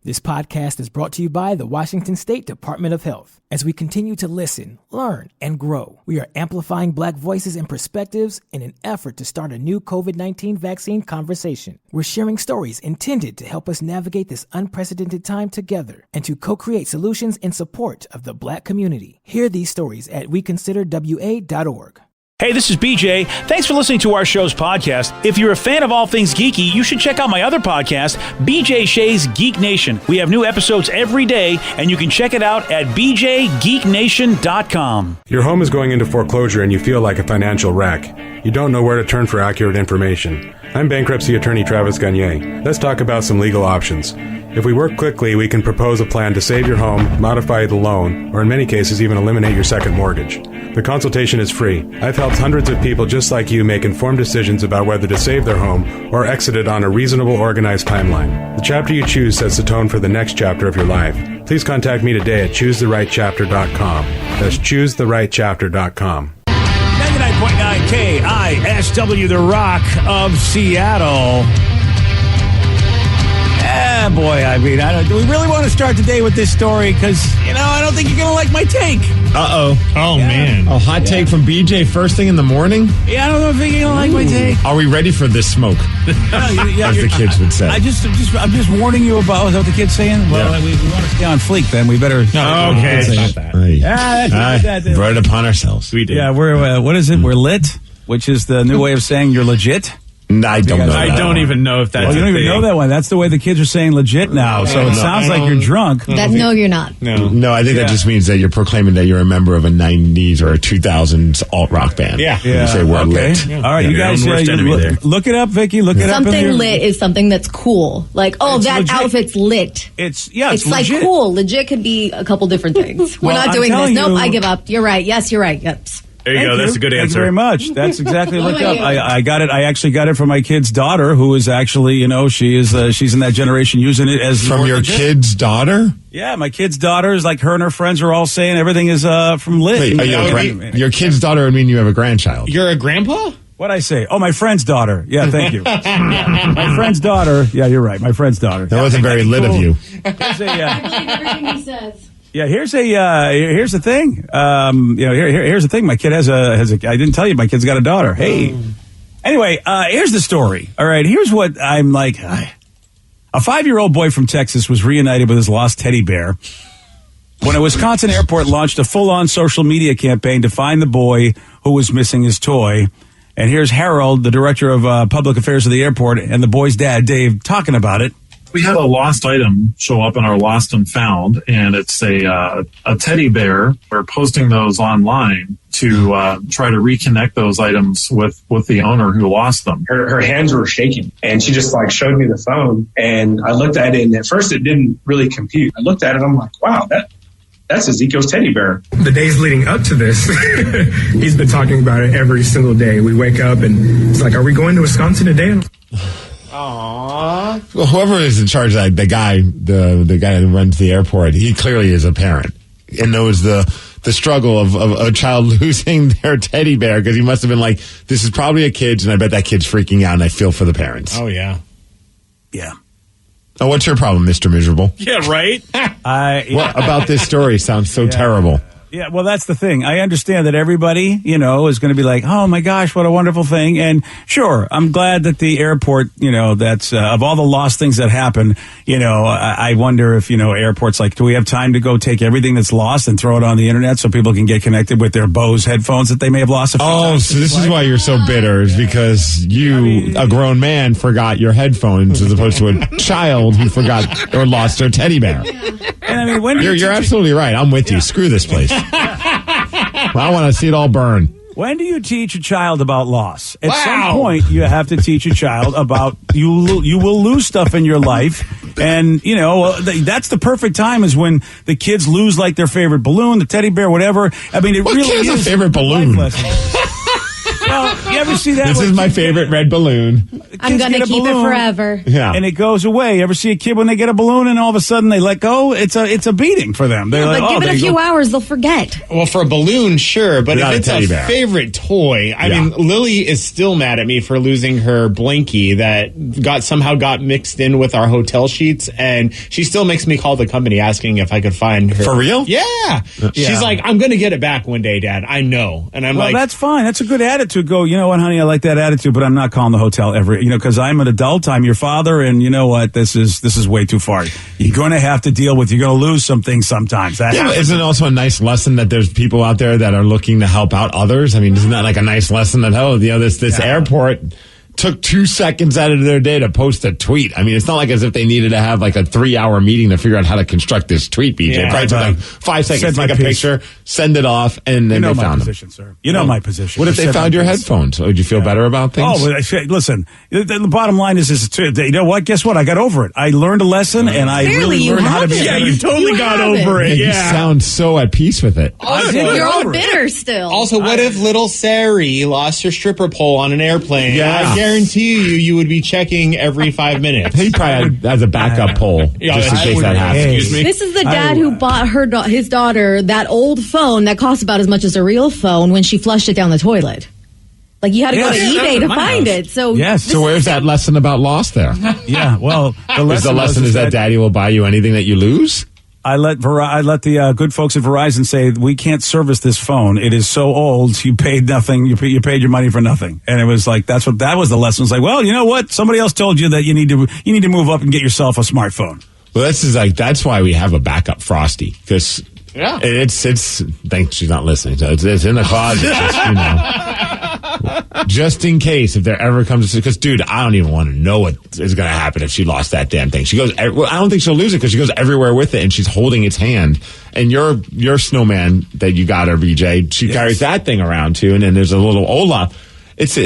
This podcast is brought to you by the Washington State Department of Health. As we continue to listen, learn, and grow, we are amplifying Black voices and perspectives in an effort to start a new COVID-19 vaccine conversation. We're sharing stories intended to help us navigate this unprecedented time together and to co-create solutions in support of the Black community. Hear these stories at weconsiderwa.org. Hey, this is BJ. Thanks for listening to our show's podcast. If you're a fan of all things geeky, you should check out my other podcast, BJ Shea's Geek Nation. We have new episodes every day, and you can check it out at bjgeeknation.com. Your home is going into foreclosure and you feel like a financial wreck. You don't know where to turn for accurate information. I'm bankruptcy attorney Travis Gagne. Let's talk about some legal options. If we work quickly, we can propose a plan to save your home, modify the loan, or in many cases even eliminate your second mortgage. The consultation is free. I've helped hundreds of people just like you make informed decisions about whether to save their home or exit it on a reasonable, organized timeline. The chapter you choose sets the tone for the next chapter of your life. Please contact me today at choosetherightchapter.com. That's choosetherightchapter.com. 99.9 KISW, the Rock of Seattle. Yeah, boy, I mean, do we really want to start the day with this story? Because, I don't think you're going to like my take. Uh-oh. Oh, yeah. Man. A hot take from BJ first thing in the morning? Yeah, I don't know if you're going to like my take. Are we ready for this smoke? As the kids would say. I'm just warning you about what the kids saying. Well, we want to stay on fleek, then. We better... No, okay. Stop that. That's brought it upon ourselves. We did. Yeah, we're, what is it? We're lit, which is the new way of saying you're legit. I don't know. I don't even know if that's you don't even know that one. That's the way the kids are saying legit now. So it sounds like you're drunk. No, you're not. No, I think that just means that you're proclaiming that you're a member of a 90s or a 2000s alt-rock band. Yeah. You say we're lit. Yeah. All right, you guys look it up, Vicky. Look it up. Something lit is something that's cool. Like, that legit. Outfit's lit. It's like cool. Legit could be a couple different things. We're not doing this. Nope, I give up. You're right. Yes, you're right. Yep. There you go. That's a good answer. Thank you very much. That's exactly looked up. I got it. I actually got it from my kid's daughter, who is actually, she's in that generation using it as from your kid's daughter. Yeah, my kid's daughter is like her and her friends are all saying everything is from lit. Wait, your kid's daughter would mean you have a grandchild. You're a grandpa? What'd I say? Oh, my friend's daughter. Yeah, thank you. My friend's daughter. Yeah, you're right. My friend's daughter. That wasn't very lit of you. I believe everything he says. Yeah, here's the thing. Here's the thing. My kid has a. I didn't tell you, my kid's got a daughter. Hey. Anyway, here's the story. All right, here's what I'm like. A 5-year-old boy from Texas was reunited with his lost teddy bear when a Wisconsin airport launched a full-on social media campaign to find the boy who was missing his toy. And here's Harold, the director of public affairs of the airport, and the boy's dad, Dave, talking about it. We had a lost item show up in our lost and found, and it's a teddy bear. We're posting those online to try to reconnect those items with the owner who lost them. Her hands were shaking, and she just showed me the phone, and I looked at it, and at first it didn't really compute. I looked at it, I'm like, wow, that's Ezekiel's teddy bear. The days leading up to this, he's been talking about it every single day. We wake up, and it's like, are we going to Wisconsin today? Aww. Well, whoever is in charge of that, the guy that runs the airport, he clearly is a parent and knows the struggle of a child losing their teddy bear, because he must have been like, this is probably a kid's, and I bet that kid's freaking out, and I feel for the parents. Oh, yeah. Yeah. Oh, what's your problem, Mr. Miserable? Yeah, right? What about this story sounds so terrible? Yeah, well, that's the thing. I understand that everybody, is going to be like, oh, my gosh, what a wonderful thing. And sure, I'm glad that the airport, that's of all the lost things that happen, I wonder if, airports do we have time to go take everything that's lost and throw it on the internet so people can get connected with their Bose headphones that they may have lost a few times? So this is why you're so bitter, is because a grown man, forgot your headphones as opposed to a child who forgot or lost their teddy bear. And when you're absolutely right. I'm with you. Screw this place. I want to see it all burn. When do you teach a child about loss? At some point, you have to teach a child about you will lose stuff in your life. And, that's the perfect time is when the kids lose their favorite balloon, the teddy bear, whatever. I mean, it really is a favorite balloon. Well, ever see that? This is my favorite red balloon. I'm going to keep it forever. Yeah. And it goes away. You ever see a kid when they get a balloon and all of a sudden they let go? It's a beating for them. They're But like, give it a few hours, they'll forget. Well, for a balloon, sure, but Not if a it's teddy a bear. favorite toy, I mean, Lily is still mad at me for losing her blankie that somehow got mixed in with our hotel sheets, and she still makes me call the company asking if I could find her. For real? Yeah. She's like, I'm going to get it back one day, Dad. I know. And I'm well, like, that's fine. That's a good attitude. Go, you know what, honey, I like that attitude, but I'm not calling the hotel ever, because I'm an adult, I'm your father, and you know what, this is way too far. You're going to have to deal with, you're going to lose some things sometimes. That Yeah, isn't it also a nice lesson that there's people out there that are looking to help out others? I mean, isn't that like a nice lesson that, this airport took 2 seconds out of their day to post a tweet? I mean, it's not like as if they needed to have like a 3-hour meeting to figure out how to construct this tweet, BJ. Yeah, Probably took like 5 seconds, Said take a my piece. picture, send it off, and then you know they my found position, sir. You know my position. What if I they said found my your piece. headphones? Would you feel better about things? Oh, well, listen, the bottom line is, you know what? Guess what? I got over it. I learned a lesson, and I Clearly really you learned how to be. haven't. yeah, you totally You got haven't. over it. You Yeah. sound so at peace with it. I did You're get all over it. bitter still. Also, what if little Sari lost her stripper pole on an airplane? Yeah. I guarantee you would be checking every 5 minutes. He probably has a backup poll just in I case would- that happens. Hey. Excuse me? This is the dad who bought his daughter that old phone that costs about as much as a real phone when she flushed it down the toilet. Like, you had to go to Yes. eBay Yeah, to my find house. it. So Yes. So where's that lesson about loss there? Yeah, well, the lesson, Is that daddy will buy you anything that you lose? I let the good folks at Verizon say, we can't service this phone. It is so old. You paid nothing. You paid your money for nothing. And it was like, that was the lesson. It's like, well, you know what? Somebody else told you that you need to move up and get yourself a smartphone. Well, that's why we have a backup Frosty, because Yeah. it's thanks she's not listening. So it's in the closet, just in case if there ever comes, because dude, I don't even want to know what is going to happen if she lost that damn thing. She goes, well, I don't think she'll lose it because she goes everywhere with it and she's holding its hand. And your snowman that you got her, BJ, she carries that thing around too. And then there's a little Olaf. It's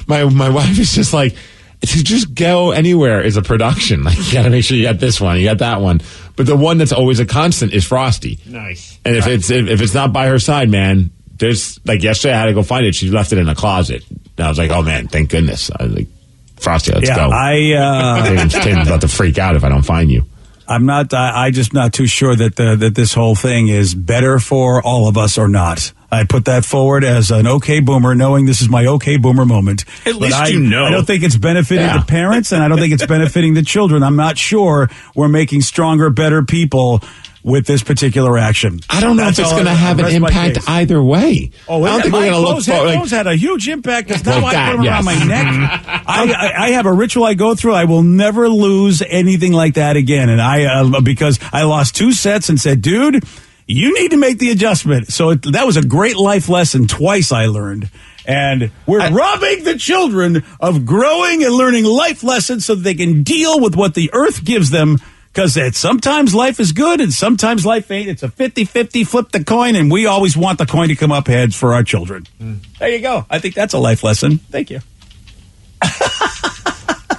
my wife is just like, to just go anywhere is a production. Like, you got to make sure you got this one, you got that one. But the one that's always a constant is Frosty. Nice. And if it's not by her side, man, there's like yesterday I had to go find it. She left it in a closet. And I was like, oh man, thank goodness. I was like, Frosty, let's go. Tatum's about to freak out if I don't find you. I just not too sure that this whole thing is better for all of us or not. I put that forward as an okay boomer, knowing this is my okay boomer moment. At least you know. I don't think it's benefiting the parents, and I don't think it's benefiting the children. I'm not sure we're making stronger, better people with this particular action. I don't know if it's going to have an impact either way. Oh, I don't think we're going to look for those had a huge impact. Because now Like I that, put them around yes. my neck. I have a ritual I go through. I will never lose anything like that again. And because I lost 2 sets and said, dude, you need to make the adjustment. So that was a great life lesson. Twice I learned. And we're robbing the children of growing and learning life lessons so that they can deal with what the earth gives them. Because sometimes life is good and sometimes life ain't. It's a 50-50, flip the coin, and we always want the coin to come up heads for our children. There you go. I think that's a life lesson. Thank you.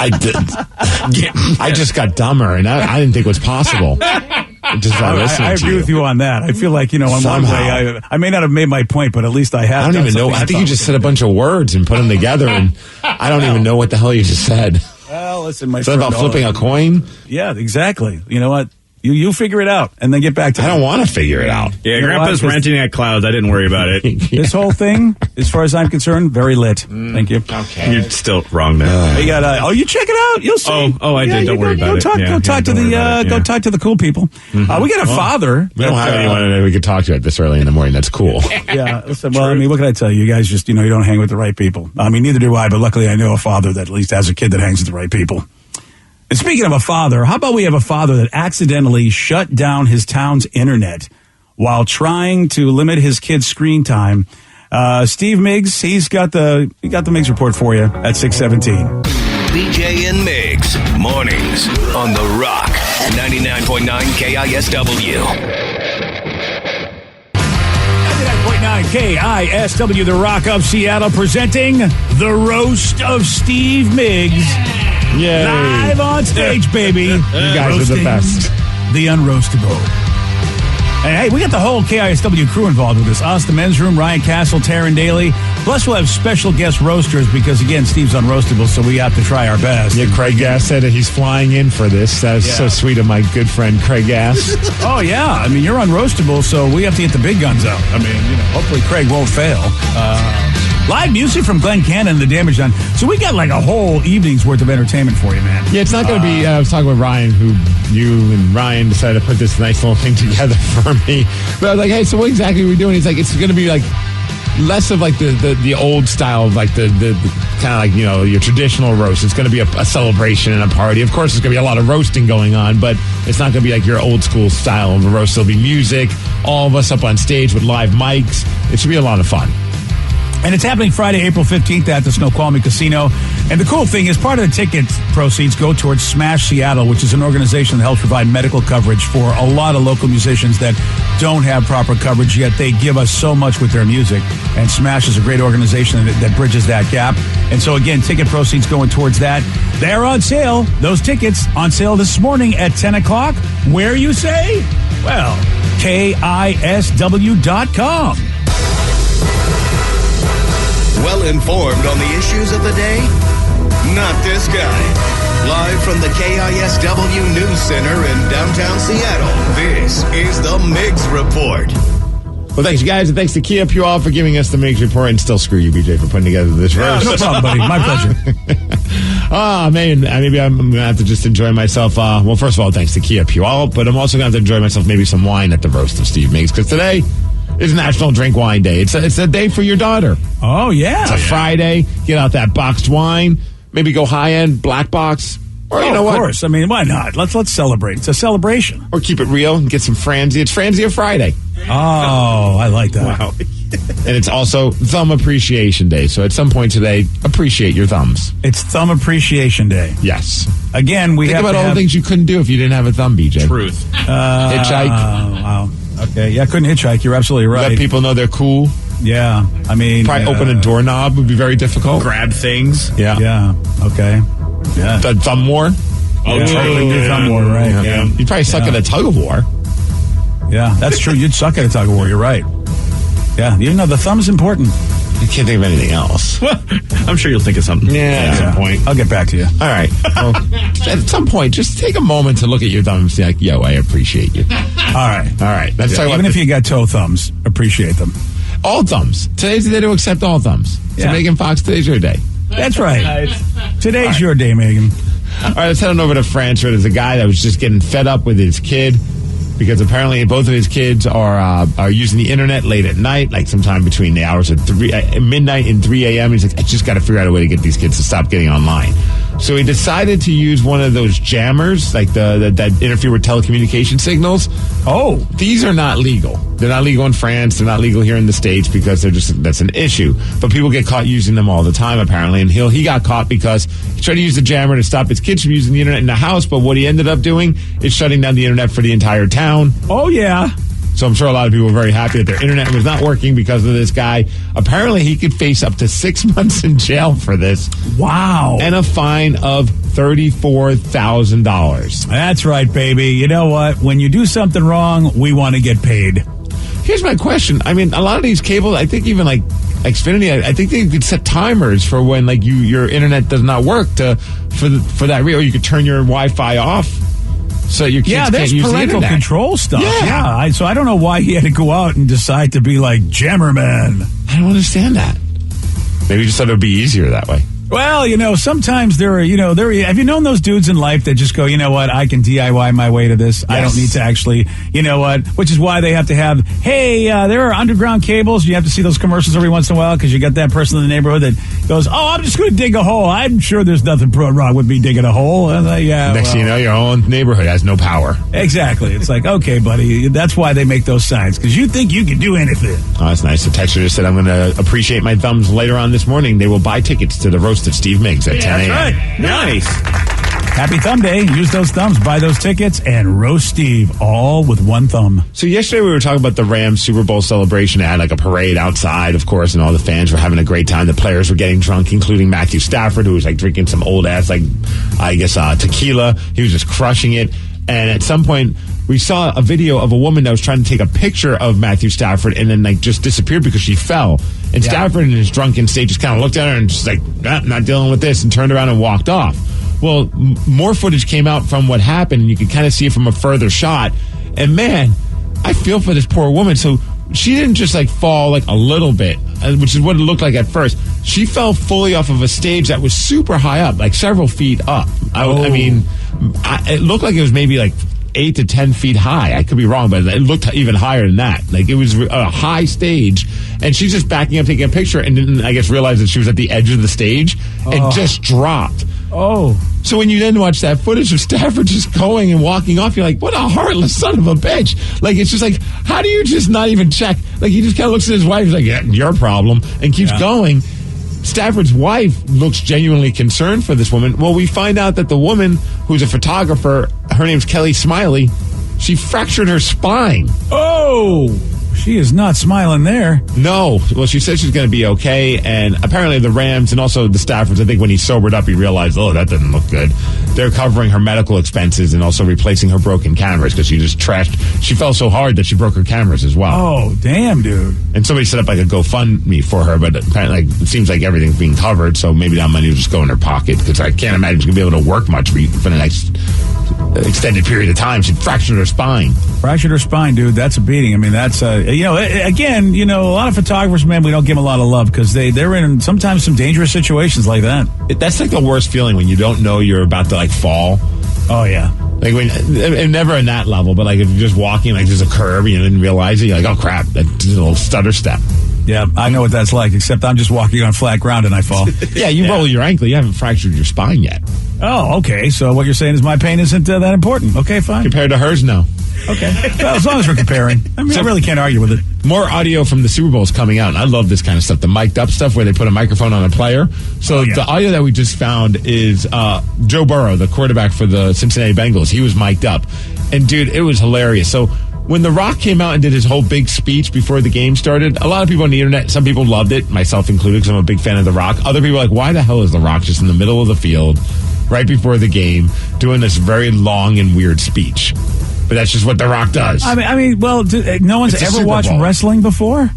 I just got dumber, and I didn't think it was possible. I agree with you on that. I feel like, in one Somehow. way, I may not have made my point, but at least I have. I don't even know. I think you just said a bunch of words and put them together, and I don't even know what the hell you just said. Well, listen, my Is that friend, about flipping a coin? Yeah, exactly. You know what? You figure it out and then get back to I don't want to figure it out. Yeah, You know Grandpa's what? renting at Clouds. I didn't worry about it. This whole thing, as far as I'm concerned, very lit. Thank you. Okay. You're still wrong there. You got you check it out. You'll see. Oh, I did. Don't worry about it. Go talk to the cool people. We got a father. We don't have anyone that we could talk to at this early in the morning. That's cool. Yeah. Listen, well, I mean, what can I tell you? You guys just, you don't hang with the right people. I mean, neither do I, but luckily I know a father that at least has a kid that hangs with the right people. And speaking of a father, how about we have a father that accidentally shut down his town's internet while trying to limit his kid's screen time? Steve Miggs, he's got the Miggs report for you at 6:17. BJ and Miggs, mornings on The Rock, 99.9 KISW. 99.9 KISW, The Rock of Seattle, presenting The Roast of Steve Miggs. Yay. Live on stage, baby. You guys are the best. The Unroastable. And hey, we got the whole KISW crew involved with this. Us, the men's room, Ryan Castle, Taryn Daly. Plus, we'll have special guest roasters because, again, Steve's Unroastable, so we have to try our best. Yeah, Craig Gass said that he's flying in for this. That was so sweet of my good friend Craig Gass. Oh, yeah. I mean, you're Unroastable, so we have to get the big guns out. I mean, hopefully Craig won't fail. Live music from Glenn Cannon and the Damage Done. So we got like a whole evening's worth of entertainment for you, man. Yeah, it's not going to be. I was talking with Ryan, who you and Ryan decided to put this nice little thing together for me. But I was like, hey, so what exactly are we doing? He's like, it's going to be like less of like the old style of like the kind of like, your traditional roast. It's going to be a celebration and a party. Of course, there's going to be a lot of roasting going on, but it's not going to be like your old school style of a roast. There'll be music, all of us up on stage with live mics. It should be a lot of fun. And it's happening Friday, April 15th at the Snoqualmie Casino. And the cool thing is part of the ticket proceeds go towards Smash Seattle, which is an organization that helps provide medical coverage for a lot of local musicians that don't have proper coverage, yet they give us so much with their music. And Smash is a great organization that bridges that gap. And so, again, ticket proceeds going towards that. They're on sale. Those tickets on sale this morning at 10 o'clock. Where, you say? Well, KISW.com. Well informed on the issues of the day? Not this guy. Live from the KISW News Center in downtown Seattle, this is the Migs Report. Well, thanks, you guys, and thanks to Kia Puyol for giving us the Migs Report, and still screw you, BJ, for putting together this roast. No problem, buddy. My pleasure. Man, maybe I'm going to have to just enjoy myself. Well, first of all, thanks to Kia Puyol, but I'm also going to have to enjoy myself maybe some wine at the roast of Steve Migs, because today is National Drink Wine Day. It's a day for your daughter. Oh, yeah. It's a Friday. Get out that boxed wine. Maybe go high-end, black box. Or you know what? Of course. I mean, why not? Let's celebrate. It's a celebration. Or keep it real and get some Franzi. It's Franzia Friday. Oh, I like that. Wow. And it's also Thumb Appreciation Day. So at some point today, appreciate your thumbs. It's Thumb Appreciation Day. Yes. Again, Think about all the things you couldn't do if you didn't have a thumb, BJ. Truth. Hitchhike. Wow. Okay. Yeah, I couldn't hitchhike. You're absolutely right. Let people know they're cool. Yeah. I mean, probably open a doorknob would be very difficult. Grab things. Yeah. Yeah. Okay. Yeah. The thumb war. Oh, totally do thumb war, right? Yeah. You'd probably suck at a tug of war. Yeah, that's true. You'd suck at a tug of war. You're right. Yeah, the thumb's important. I can't think of anything else. Well, I'm sure you'll think of something at some point. I'll get back to you. All right. Well, at some point, just take a moment to look at your thumb and say, like, yo, I appreciate you. All right. Let's talk Even if you got toe thumbs, appreciate them. All thumbs. Today's the day to accept all thumbs. So, Megan Fox, today's your day. That's right. Today's your day, Megan. All right, let's head on over to France, where there's a guy that was just getting fed up with his kid because apparently both of his kids are using the internet late at night, like sometime between the hours of midnight and 3 a.m. He's like, I just got to figure out a way to get these kids to stop getting online. So he decided to use one of those jammers, like that interfere with telecommunication signals. Oh, these are not legal. They're not legal in France. They're not legal here in the States because that's an issue. But people get caught using them all the time, apparently. And he got caught because he tried to use the jammer to stop his kids from using the internet in the house. But what he ended up doing is shutting down the internet for the entire town. Oh, yeah. So I'm sure a lot of people were very happy that their internet was not working because of this guy. Apparently, he could face up to 6 months in jail for this. Wow. And a fine of $34,000. That's right, baby. You know what? When you do something wrong, we want to get paid. Here's my question. I mean, a lot of these cables, I think even like Xfinity, I think they could set timers for when like your internet does not work for that real. Or you could turn your Wi-Fi off. So your kids can't use the internet. Parental control stuff. Yeah. So I don't know why he had to go out and decide to be like Jammerman. I don't understand that. Maybe he just thought it would be easier that way. Well, sometimes have you known those dudes in life that just go, you know what, I can DIY my way to this. Yes. I don't need to actually, which is why they have to have, there are underground cables. You have to see those commercials every once in a while because you got that person in the neighborhood that goes, I'm just going to dig a hole. I'm sure there's nothing wrong with me digging a hole. And Next thing you know, your own neighborhood has no power. Exactly. It's like, okay, buddy, that's why they make those signs because you think you can do anything. Oh, that's nice. The texter just said, I'm going to appreciate my thumbs later on this morning. They will buy tickets to the roast of Steve Migs at 10 a.m. That's right. Nice. Happy Thumb Day. Use those thumbs, buy those tickets, and roast Steve all with one thumb. So yesterday we were talking about the Rams Super Bowl celebration. They had like a parade outside, of course, and all the fans were having a great time. The players were getting drunk, including Matthew Stafford, who was like drinking some old ass, tequila. He was just crushing it. And at some point, we saw a video of a woman that was trying to take a picture of Matthew Stafford and then like just disappeared because she fell. And Stafford in his drunken state just kind of looked at her and just like, not dealing with this, and turned around and walked off. Well, more footage came out from what happened, and you could kind of see it from a further shot. And man, I feel for this poor woman. So she didn't just like fall like a little bit, which is what it looked like at first. She fell fully off of a stage that was super high up, like several feet up. I mean, it looked like it was maybe like 8 to 10 feet high. I could be wrong, but it looked even higher than that. Like it was a high stage, and she's just backing up, taking a picture, and didn't, I guess, realize that she was at the edge of the stage and just dropped. So when you then watch that footage of Stafford just going and walking off, you're like, what a heartless son of a bitch. Like, it's just like, how do you just not even check? Like, he just kind of looks at his wife, he's like, yeah, your problem, and keeps going. Stafford's wife looks genuinely concerned for this woman. Well, we find out that the woman, who's a photographer, her name's Kelly Smiley, she fractured her spine. She is not smiling there. No. Well, she said she's going to be okay, and apparently the Rams and also the Staffords, I think when he sobered up, he realized, that doesn't look good. They're covering her medical expenses and also replacing her broken cameras because she just trashed. She fell so hard that she broke her cameras as well. Oh, damn, dude. And somebody set up like a GoFundMe for her, but apparently it seems like everything's being covered, so maybe that money will just go in her pocket because I can't imagine she's going to be able to work much for the next extended period of time. She fractured her spine. Fractured her spine, dude. That's a beating. I mean, that's, again, a lot of photographers, man, we don't give them a lot of love because they're in sometimes some dangerous situations like that. That's like the worst feeling when you don't know you're about to, like, fall. Oh, yeah. Like, and never in that level, but, like, if you're just walking, like, there's a curb and you didn't realize it, you're like, oh, crap, that's a little stutter step. Yeah, I know what that's like, except I'm just walking on flat ground and I fall. Yeah, you roll your ankle. You haven't fractured your spine yet. Oh, okay. So what you're saying is my pain isn't that important. Okay, fine. Compared to hers, no. Okay. Well, as long as we're comparing. I mean, I really can't argue with it. More audio from the Super Bowl is coming out, and I love this kind of stuff. The mic'd up stuff where they put a microphone on a player. So the audio that we just found is Joe Burrow, the quarterback for the Cincinnati Bengals. He was mic'd up. And, dude, it was hilarious. So when The Rock came out and did his whole big speech before the game started, a lot of people on the internet, some people loved it, myself included, because I'm a big fan of The Rock. Other people are like, why the hell is The Rock just in the middle of the field, right before the game, doing this very long and weird speech? But that's just what The Rock does. I mean, well, no one's ever watched wrestling before?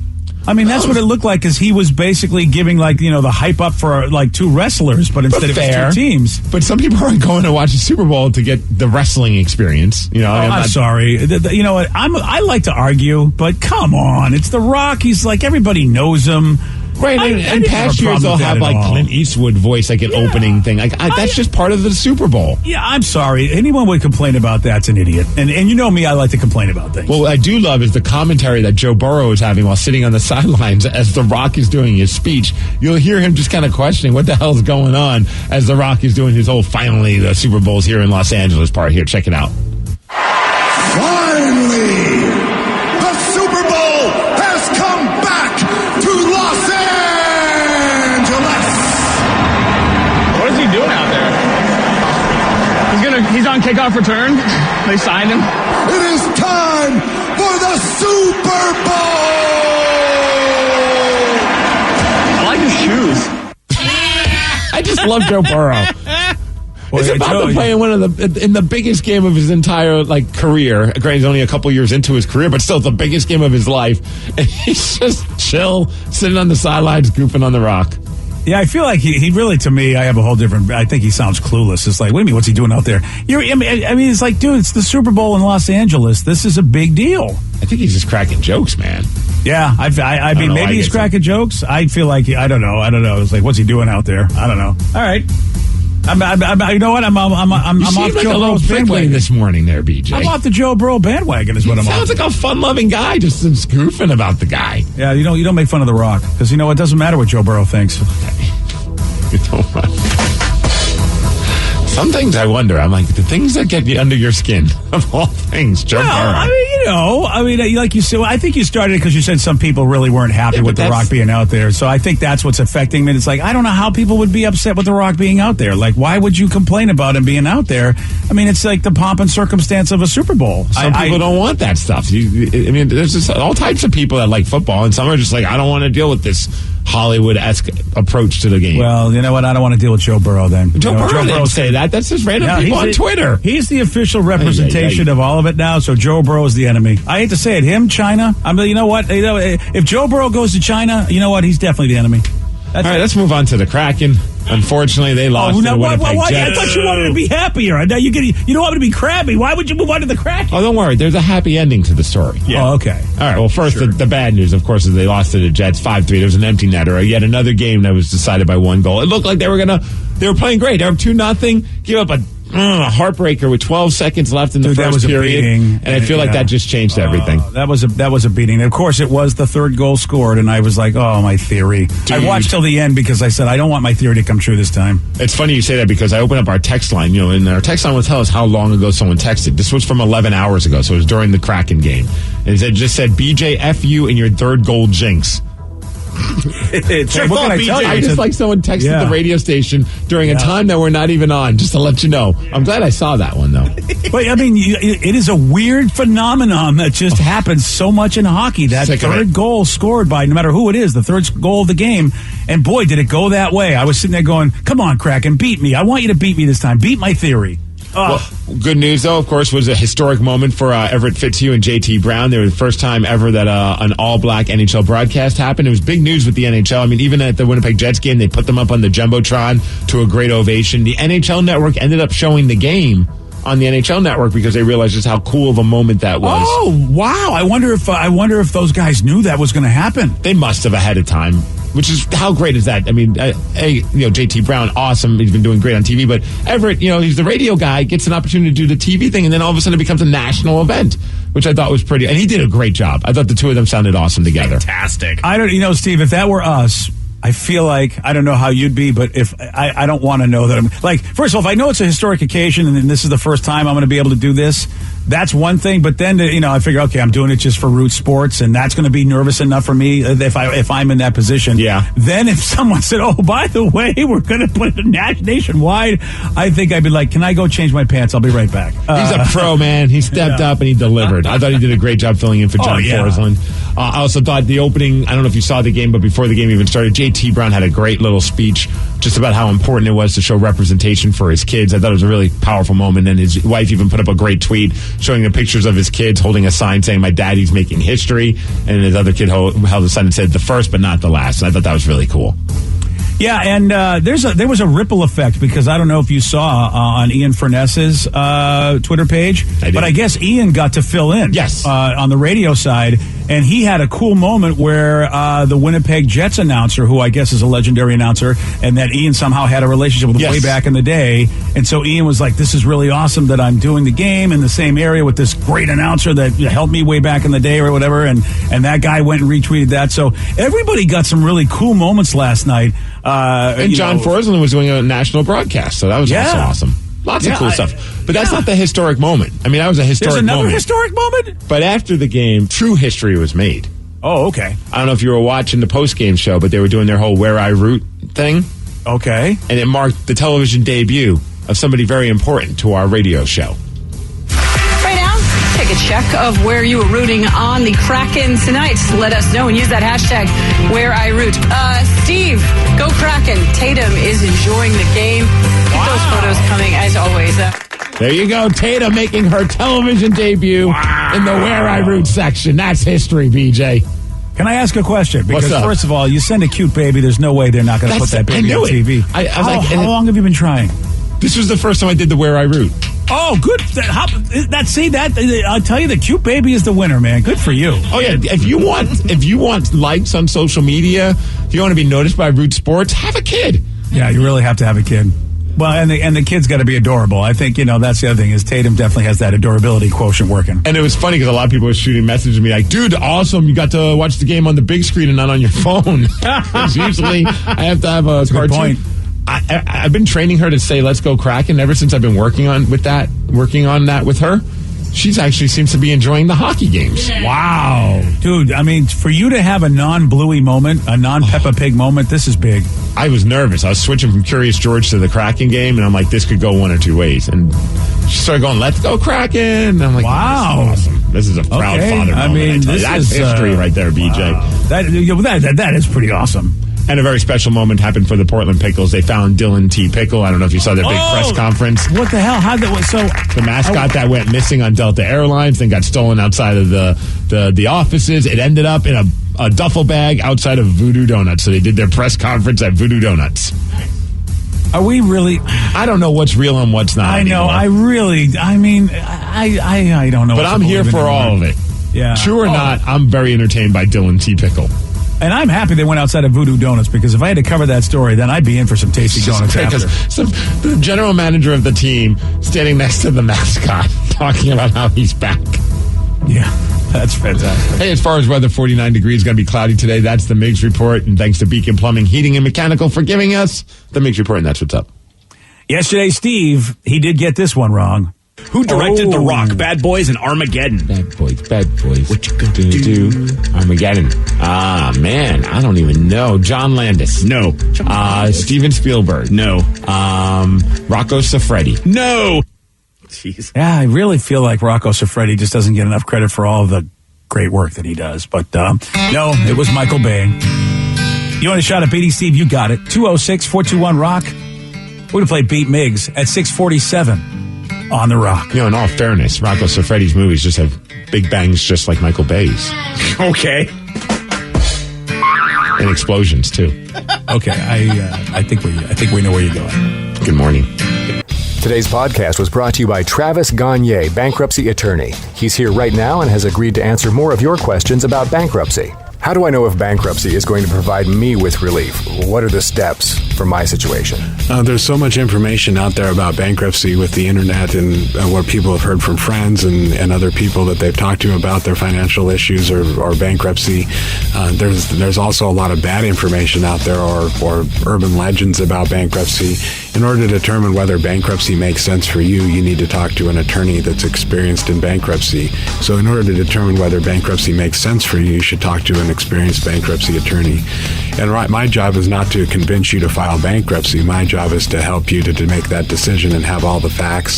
I mean, that's what it looked like, because he was basically giving, like, the hype up for, like, two wrestlers, but instead of two teams. But some people aren't going to watch the Super Bowl to get the wrestling experience. I'm sorry. You know what? I like to argue, but come on. It's The Rock. He's like, everybody knows him. Right, and past years they'll have like Clint Eastwood voice like an opening thing. Like that's just part of the Super Bowl. Yeah, I'm sorry. Anyone would complain about that's an idiot. And you know me, I like to complain about things. Well, what I do love is the commentary that Joe Burrow is having while sitting on the sidelines as The Rock is doing his speech. You'll hear him just kind of questioning what the hell's going on as The Rock is doing his whole finally the Super Bowl's here in Los Angeles part. Here, check it out. Finally, the Super Bowl has come back to Los Angeles. What is he doing out there? He's on kickoff return. They signed him. It is time for the Super Bowl. I like his shoes. I just love Joe Burrow. He's about to play in the biggest game of his entire career. Granted, he's only a couple years into his career, but still the biggest game of his life. And he's just chill, sitting on the sidelines, goofing on The Rock. Yeah, I feel like he really, to me, I have a whole different. I think he sounds clueless. It's like, what do you mean? What's he doing out there? I mean, it's like, dude, it's the Super Bowl in Los Angeles. This is a big deal. I think he's just cracking jokes, man. Yeah, I mean, maybe he's cracking jokes. I feel like I don't know. It's like, what's he doing out there? I don't know. All right. You know what? I'm off Joe Burrow's bandwagon this morning there, BJ. I'm off the Joe Burrow bandwagon is what I'm on. Sounds like a fun-loving guy, just goofing about the guy. Yeah, you don't make fun of The Rock, because it doesn't matter what Joe Burrow thinks. You know, some things I wonder. I'm like, the things that get you under your skin, of all things, Joe Burrow. I mean, like you said, I think you started because you said some people really weren't happy with The Rock being out there. So I think that's what's affecting me. It's like, I don't know how people would be upset with The Rock being out there. Like, why would you complain about him being out there? I mean, it's like the pomp and circumstance of a Super Bowl. Some people don't want that stuff. There's just all types of people that like football, and some are just like, I don't want to deal with this Hollywood-esque approach to the game. Well, you know what? I don't want to deal with Joe Burrow then. Joe Burrow didn't say that. That's just random people on Twitter. He's the official representation of all of it now, so Joe Burrow is the enemy. I hate to say it. Him, China. You know what? If Joe Burrow goes to China, you know what? He's definitely the enemy. All right, let's move on to the Kraken. Unfortunately, they lost to the Winnipeg Jets. I thought you wanted to be happier. Now you don't want me to be crabby. Why would you move on to the Kraken? Oh, don't worry. There's a happy ending to the story. Yeah. Oh, okay. All right. Well, first, the bad news, of course, is they lost to the Jets 5-3. There was an empty netter. Yet another game that was decided by one goal. It looked like they were playing great. They were 2-0. Give up a heartbreaker with 12 seconds left in the first period. And I feel like that just changed everything. That was a beating. And of course, it was the third goal scored, and I was like, oh, my theory. Dude. I watched till the end because I said, I don't want my theory to come true this time. It's funny you say that because I opened up our text line, and our text line will tell us how long ago someone texted. This was from 11 hours ago, so it was during the Kraken game. And it just said, BJ, F you and your third goal jinx. It's your fault, BJ. I just like someone texted the radio station during a time that we're not even on, just to let you know. I'm glad I saw that one, though. But, I mean, it is a weird phenomenon that just happens so much in hockey. That third goal scored by, no matter who it is, the third goal of the game. And, boy, did it go that way. I was sitting there going, come on, Kraken, beat me. I want you to beat me this time. Beat my theory. Well, good news, though, of course, was a historic moment for Everett Fitzhugh and JT Brown. They were the first time ever that an all-black NHL broadcast happened. It was big news with the NHL. I mean, even at the Winnipeg Jets game, they put them up on the Jumbotron to a great ovation. The NHL Network ended up showing the game on the NHL Network because they realized just how cool of a moment that was. Oh, wow. I wonder if those guys knew that was going to happen. They must have ahead of time. Which is, how great is that? I mean, JT Brown, awesome. He's been doing great on TV. But Everett, he's the radio guy, gets an opportunity to do the TV thing, and then all of a sudden it becomes a national event, which I thought was pretty. And he did a great job. I thought the two of them sounded awesome together. Fantastic. Steve, if that were us, I feel like, I don't know how you'd be, but if I don't want to know that I'm like, first of all, if I know it's a historic occasion and this is the first time I'm going to be able to do this, that's one thing. But then, I figure, okay, I'm doing it just for root sports, and that's going to be nervous enough for me if I'm in that position. Yeah. Then if someone said, oh, by the way, we're going to put it nationwide, I think I'd be like, can I go change my pants? I'll be right back. He's a pro, man. He stepped up and he delivered. I thought he did a great job filling in for John Forsland. I also thought the opening, I don't know if you saw the game, but before the game even started, JT Brown had a great little speech just about how important it was to show representation for his kids. I thought it was a really powerful moment, and his wife even put up a great tweet showing the pictures of his kids holding a sign saying, my daddy's making history, and his other kid held a sign and said, the first but not the last. And I thought that was really cool. Yeah, and there was a ripple effect because I don't know if you saw on Ian Furness's Twitter page, but I guess Ian got to fill in on the radio side, and he had a cool moment where the Winnipeg Jets announcer, who I guess is a legendary announcer, and that Ian somehow had a relationship with way back in the day, and so Ian was like, this is really awesome that I'm doing the game in the same area with this great announcer that helped me way back in the day or whatever, and that guy went and retweeted that. So everybody got some really cool moments last night. And John Forsland was doing a national broadcast, so that was also awesome. Lots of cool stuff. But that's not the historic moment. I mean, that was a historic moment. There's another historic moment? But after the game, true history was made. Oh, okay. I don't know if you were watching the post-game show, but they were doing their whole Where I Root thing. Okay. And it marked the television debut of somebody very important to our radio show. Take a check of where you were rooting on the Kraken tonight. Let us know and use that hashtag #WhereIRoot. Steve, go Kraken. Tatum is enjoying the game. Keep those photos coming as always. There you go. Tatum making her television debut in the Where I Root section. That's history, BJ. Can I ask a question? Because What's up? First of all, you send a cute baby. There's no way they're not going to put that baby on TV. How long have you been trying? This was the first time I did the Where I Root. Oh, good. I'll tell you, the cute baby is the winner, man. Good for you. Oh yeah. If you want likes on social media, if you want to be noticed by Root Sports, have a kid. Yeah, you really have to have a kid. Well, and the kid's got to be adorable. I think, that's the other thing is Tatum definitely has that adorability quotient working. And it was funny because a lot of people were shooting messages to me like, dude, awesome. You got to watch the game on the big screen and not on your phone. Because usually I have to have a cartoon. Good point. I've been training her to say, let's go Kraken ever since I've been working on that with her. She's actually seems to be enjoying the hockey games. Wow. Dude, I mean, for you to have a non-Bluey moment, a non-Peppa Pig moment, this is big. I was nervous. I was switching from Curious George to the Kraken game, and I'm like, this could go one or two ways. And she started going, let's go Kraken. And I'm like, wow. This is awesome. This is a proud father moment. I mean, that's history right there, BJ. Wow. That is pretty awesome. And a very special moment happened for the Portland Pickles. They found Dylan T. Pickle. I don't know if you saw their big press conference. What the hell? How'd that was so? The mascot that went missing on Delta Airlines, then got stolen outside of the offices. It ended up in a duffel bag outside of Voodoo Donuts. So they did their press conference at Voodoo Donuts. Are we really? I don't know what's real and what's not. I know. Anymore. I don't know. But I'm here for all of it. Yeah. True or not, I'm very entertained by Dylan T. Pickle. And I'm happy they went outside of Voodoo Donuts, because if I had to cover that story, then I'd be in for some tasty donuts after. So the general manager of the team standing next to the mascot talking about how he's back. Yeah, that's fantastic. Hey, as far as weather, 49 degrees, going to be cloudy today. That's the Miggs Report. And thanks to Beacon Plumbing, Heating, and Mechanical for giving us the Miggs Report. And that's what's up. Yesterday, Steve, he did get this one wrong. Who directed The Rock, Bad Boys, and Armageddon? Bad Boys. What you gonna do? Armageddon. Ah, man, I don't even know. John Landis. No. Steven Spielberg. No. Rocco Siffredi. No. Jeez. Yeah, I really feel like Rocco Siffredi just doesn't get enough credit for all of the great work that he does. But no, it was Michael Bay. You want a shot at beating Steve? You got it. 206-421-ROCK. We're going to play Beat Miggs at 647 on The Rock. In all fairness, Rocco Siffredi's movies just have big bangs just like Michael Bay's. Okay. And explosions, too. Okay, I think we know where you're going. Good morning. Today's podcast was brought to you by Travis Gagne, bankruptcy attorney. He's here right now and has agreed to answer more of your questions about bankruptcy. How do I know if bankruptcy is going to provide me with relief? What are the steps for my situation? There's so much information out there about bankruptcy with the internet and what people have heard from friends and other people that they've talked to about their financial issues or bankruptcy. There's also a lot of bad information out there or urban legends about bankruptcy. In order to determine whether bankruptcy makes sense for you, you need to talk to an attorney that's experienced in bankruptcy. So in order to determine whether bankruptcy makes sense for you, you should talk to an experienced bankruptcy attorney. And my job is not to convince you to file bankruptcy. My job is to help you to make that decision and have all the facts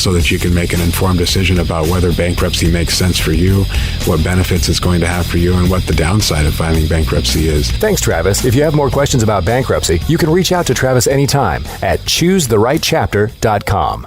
so that you can make an informed decision about whether bankruptcy makes sense for you, what benefits it's going to have for you, and what the downside of filing bankruptcy is. Thanks, Travis. If you have more questions about bankruptcy, you can reach out to Travis anytime at choosetherightchapter.com.